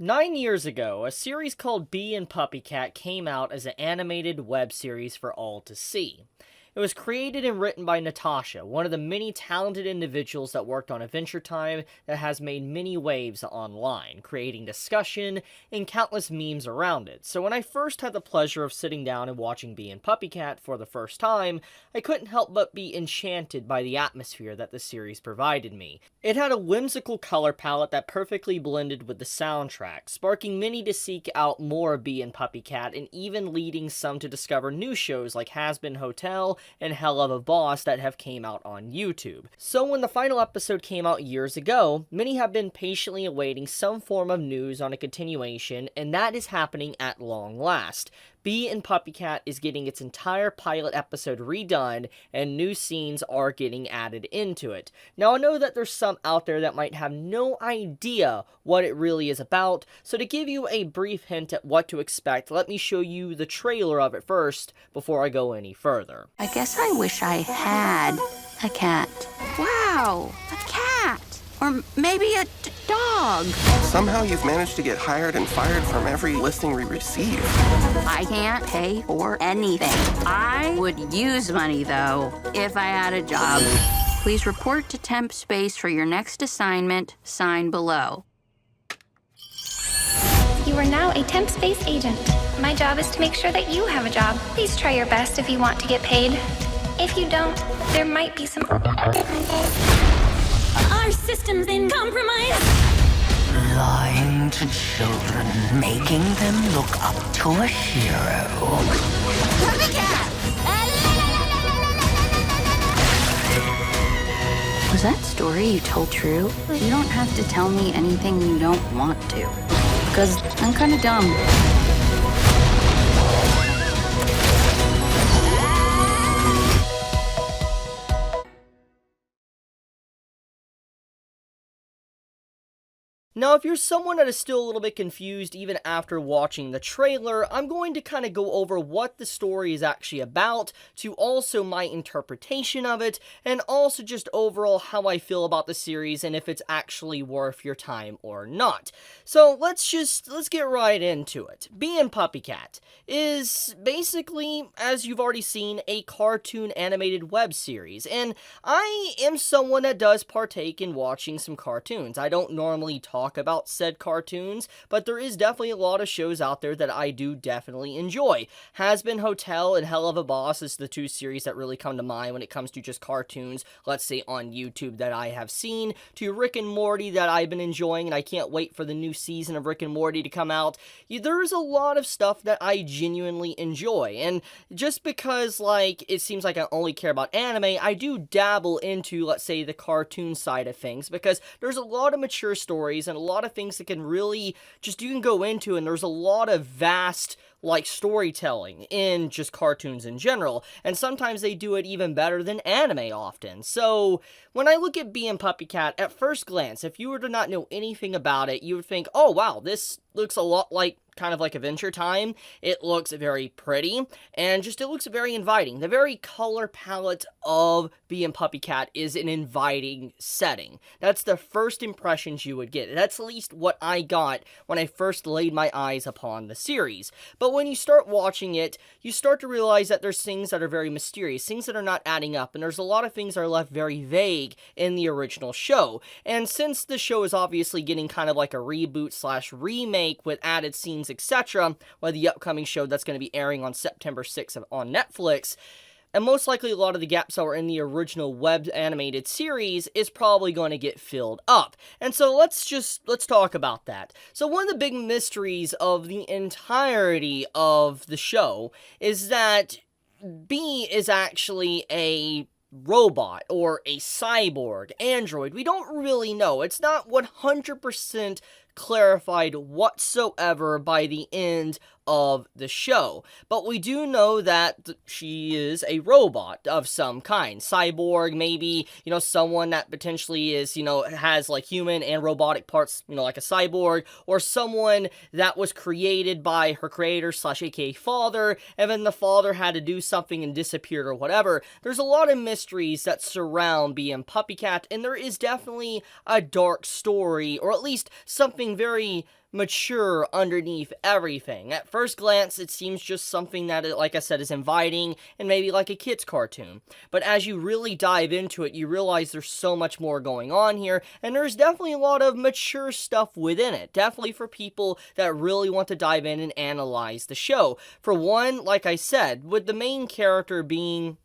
9 years ago, a series called Bee and Puppycat came out as an animated web series for all to see. It was created and written by Natasha, one of the many talented individuals that worked on Adventure Time that has made many waves online, creating discussion and countless memes around it. So when I first had the pleasure of sitting down and watching Bee and Puppycat for the first time, I couldn't help but be enchanted by the atmosphere that the series provided me. It had a whimsical color palette that perfectly blended with the soundtrack, sparking many to seek out more Bee and Puppycat and even leading some to discover new shows like Has Been Hotel and Hell of a Boss that have came out on YouTube. So when the final episode came out years ago, many have been patiently awaiting some form of news on a continuation, and that is happening at long last. Bee and Puppycat is getting its entire pilot episode redone, and new scenes are getting added into it. Now I know that there's some out there that might have no idea what it really is about, so to give you a brief hint at what to expect, let me show you the trailer of it first before I go any further. I guess I wish I had a cat. Wow, a cat! Or maybe a dog. Somehow you've managed to get hired and fired from every listing we receive. I can't pay for anything. I would use money, though, if I had a job. Please report to Temp Space for your next assignment. Sign below. You are now a temp space agent. My job is to make sure that you have a job. Please try your best if you want to get paid. If you don't, there might be some differences. Our system's in compromise. Lying to children, making them look up to a hero. Was that story you told true? You don't have to tell me anything you don't want to. Because I'm kind of dumb. Now, if you're someone that is still a little bit confused even after watching the trailer, I'm going to kind of go over what the story is actually about, to also my interpretation of it, and also just overall how I feel about the series and if it's actually worth your time or not. So let's get right into it. Bee and Puppycat is basically, as you've already seen, a cartoon animated web series, and I am someone that does partake in watching some cartoons. I don't normally talk about said cartoons, but there is definitely a lot of shows out there that I do definitely enjoy. Has Been Hotel and Hell of a Boss is the two series that really come to mind when it comes to just cartoons, let's say on YouTube, that I have seen, to Rick and Morty that I've been enjoying, and I can't wait for the new season of Rick and Morty to come out. There's a lot of stuff that I genuinely enjoy, and just because, like, it seems like I only care about anime, I do dabble into, let's say, the cartoon side of things, because there's a lot of mature stories and a lot of things that can really just, you can go into, and there's a lot of vast, like, storytelling in just cartoons in general, and sometimes they do it even better than anime often. So when I look at Bee and Puppycat, at first glance, if you were to not know anything about it, you would think, oh wow, this looks a lot like kind of like Adventure Time. It looks very pretty, and just it looks very inviting. The very color palette of Bee and Puppycat is an inviting setting. That's the first impressions you would get. That's at least what I got when I first laid my eyes upon the series. But when you start watching it, you start to realize that there's things that are very mysterious, things that are not adding up, and there's a lot of things that are left very vague in the original show. And since the show is obviously getting kind of like a reboot slash remake with added scenes, etc., with the upcoming show that's going to be airing on September 6th on Netflix, and most likely a lot of the gaps that were in the original web animated series is probably going to get filled up. And so let's talk about that. So one of the big mysteries of the entirety of the show is that Bee is actually a robot or a cyborg, android. We don't really know. It's not 100% clarified whatsoever by the end of the show, but we do know that she is a robot of some kind. Cyborg, maybe, someone that potentially is, has like human and robotic parts, like a cyborg, or someone that was created by her creator slash aka father, and then the father had to do something and disappeared or whatever. There's a lot of mysteries that surround Bee and Puppycat, and there is definitely a dark story, or at least something very mature underneath everything. At first glance, it seems just something that, like I said, is inviting and maybe like a kid's cartoon. But as you really dive into it, you realize there's so much more going on here, and there's definitely a lot of mature stuff within it. Definitely for people that really want to dive in and analyze the show. For one, like I said, with the main character being,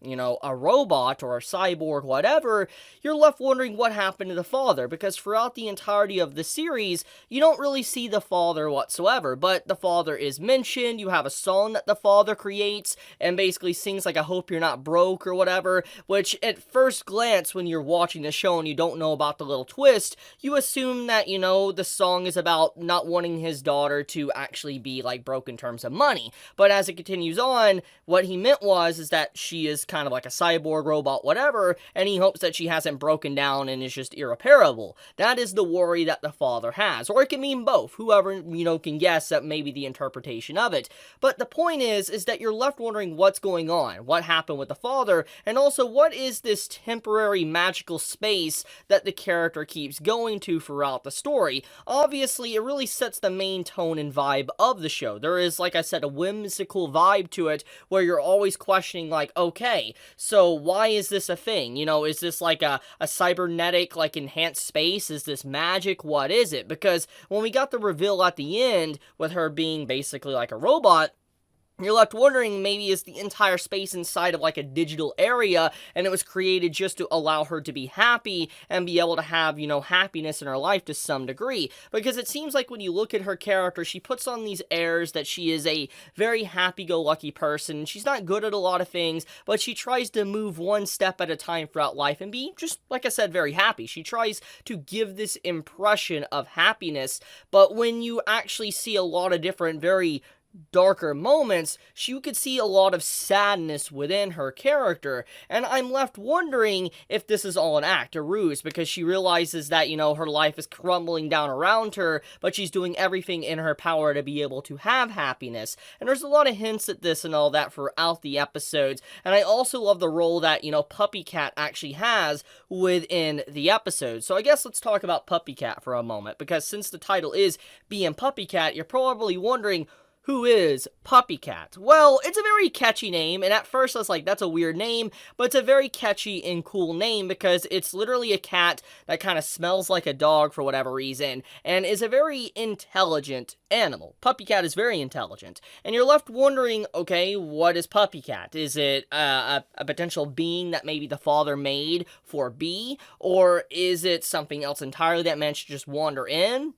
a robot or a cyborg, whatever, you're left wondering what happened to the father, because throughout the entirety of the series, you don't really see the father whatsoever, but the father is mentioned. You have a song that the father creates and basically sings like, "I hope you're not broke," or whatever, which at first glance, when you're watching the show and you don't know about the little twist, you assume that, the song is about not wanting his daughter to actually be like broke in terms of money. But as it continues on, what he meant is that she is kind of like a cyborg robot, whatever, and he hopes that she hasn't broken down and is just irreparable. That is the worry that the father has, or it can mean both. Whoever, can guess that maybe the interpretation of it. But the point is that you're left wondering what's going on, what happened with the father, and also what is this temporary magical space that the character keeps going to throughout the story. Obviously, it really sets the main tone and vibe of the show. There is, like I said, a whimsical vibe to it where you're always questioning, like, okay, so why is this a thing? Is this like a cybernetic, like, enhanced space? Is this magic? What is it? Because when we got the reveal at the end with her being basically like a robot, you're left wondering, maybe is the entire space inside of like a digital area, and it was created just to allow her to be happy and be able to have, happiness in her life to some degree. Because it seems like when you look at her character, she puts on these airs that she is a very happy-go-lucky person. She's not good at a lot of things, but she tries to move one step at a time throughout life and be, just like I said, very happy. She tries to give this impression of happiness, but when you actually see a lot of different, very darker moments, you could see a lot of sadness within her character, and I'm left wondering if this is all an act, a ruse, because she realizes that, her life is crumbling down around her, but she's doing everything in her power to be able to have happiness. And there's a lot of hints at this and all that throughout the episodes, and I also love the role that, Puppycat actually has within the episode. So I guess let's talk about Puppycat for a moment, because since the title is Bee and Puppycat, you're probably wondering, who is Puppycat? Well, it's a very catchy name, and at first I was like, that's a weird name, but it's a very catchy and cool name because it's literally a cat that kind of smells like a dog for whatever reason, and is a very intelligent animal. Puppycat is very intelligent, and you're left wondering, okay, what is Puppycat? Is it a potential being that maybe the father made for Bee, or is it something else entirely that meant to just wander in?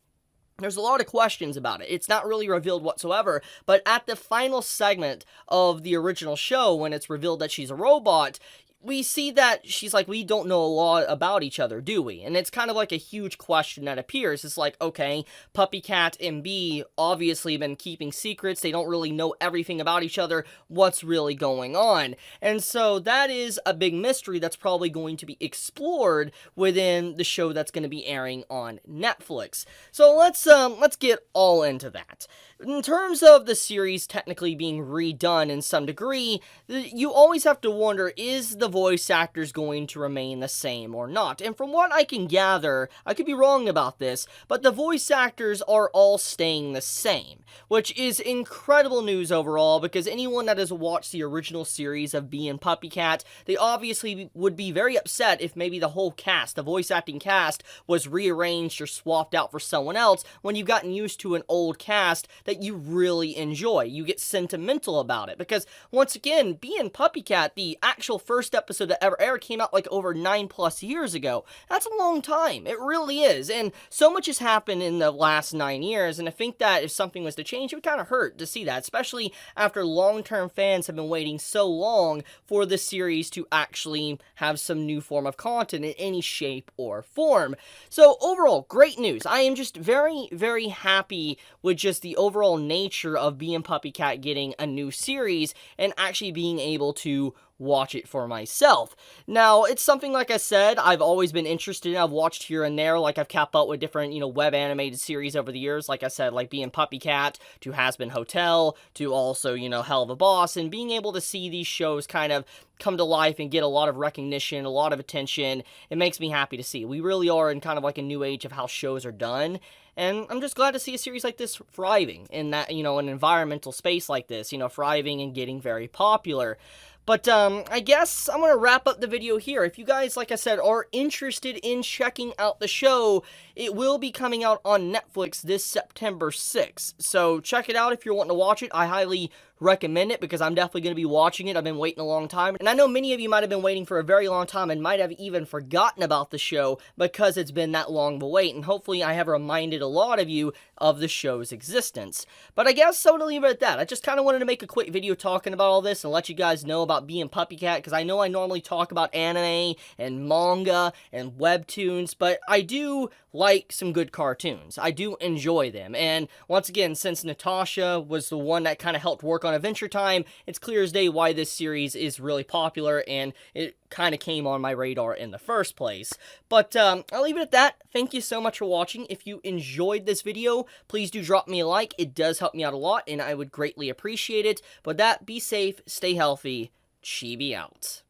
There's a lot of questions about it. It's not really revealed whatsoever, but at the final segment of the original show, when it's revealed that she's a robot, we see that she's like, we don't know a lot about each other, do we? And it's kind of like a huge question that appears. It's like, okay, Puppycat and Bee obviously been keeping secrets. They don't really know everything about each other. What's really going on? And so that is a big mystery that's probably going to be explored within the show that's going to be airing on Netflix. So let's get all into that. In terms of the series technically being redone in some degree, you always have to wonder, is the voice actors going to remain the same or not? And from what I can gather, I could be wrong about this, but the voice actors are all staying the same, which is incredible news overall, because anyone that has watched the original series of Bee and Puppycat, they obviously would be very upset if maybe the whole cast, the voice acting cast, was rearranged or swapped out for someone else when you've gotten used to an old cast that you really enjoy. You get sentimental about it, because once again, Bee and Puppycat, the actual first episode that ever aired, came out like over 9+ years ago. That's a long time. It really is. And so much has happened in the last 9 years, and I think that if something was to change, it would kind of hurt to see that, especially after long-term fans have been waiting so long for the series to actually have some new form of content in any shape or form. So overall, great news. I am just very, very happy with just the overall nature of Bee and Puppycat getting a new series and actually being able to watch it for myself. Now, it's something, like I said, I've always been interested in. I've watched here and there, like I've kept up with different, web animated series over the years, like I said, like Bee and Puppycat, to Has Been Hotel, to also, Hell of a Boss, and being able to see these shows kind of come to life and get a lot of recognition, a lot of attention, it makes me happy to see. We really are in kind of like a new age of how shows are done, and I'm just glad to see a series like this thriving in that, an environmental space like this, thriving and getting very popular. But, I guess I'm going to wrap up the video here. If you guys, like I said, are interested in checking out the show, it will be coming out on Netflix this September 6th. So, check it out if you're wanting to watch it. I highly recommend it because I'm definitely going to be watching it. I've been waiting a long time. And I know many of you might have been waiting for a very long time and might have even forgotten about the show because it's been that long of a wait. And hopefully I have reminded a lot of you of the show's existence. But I guess so to leave it at that. I just kind of wanted to make a quick video talking about all this and let you guys know about Bee and Puppycat, because I know I normally talk about anime and manga and webtoons, but I do like some good cartoons. I do enjoy them. And once again, since Natasha was the one that kind of helped work on Adventure Time, it's clear as day why this series is really popular, and it kind of came on my radar in the first place. But I'll leave it at that. Thank you so much for watching. If you enjoyed this video, please do drop me a like. It does help me out a lot, and I would greatly appreciate it. But that, be safe, stay healthy, Chibi out.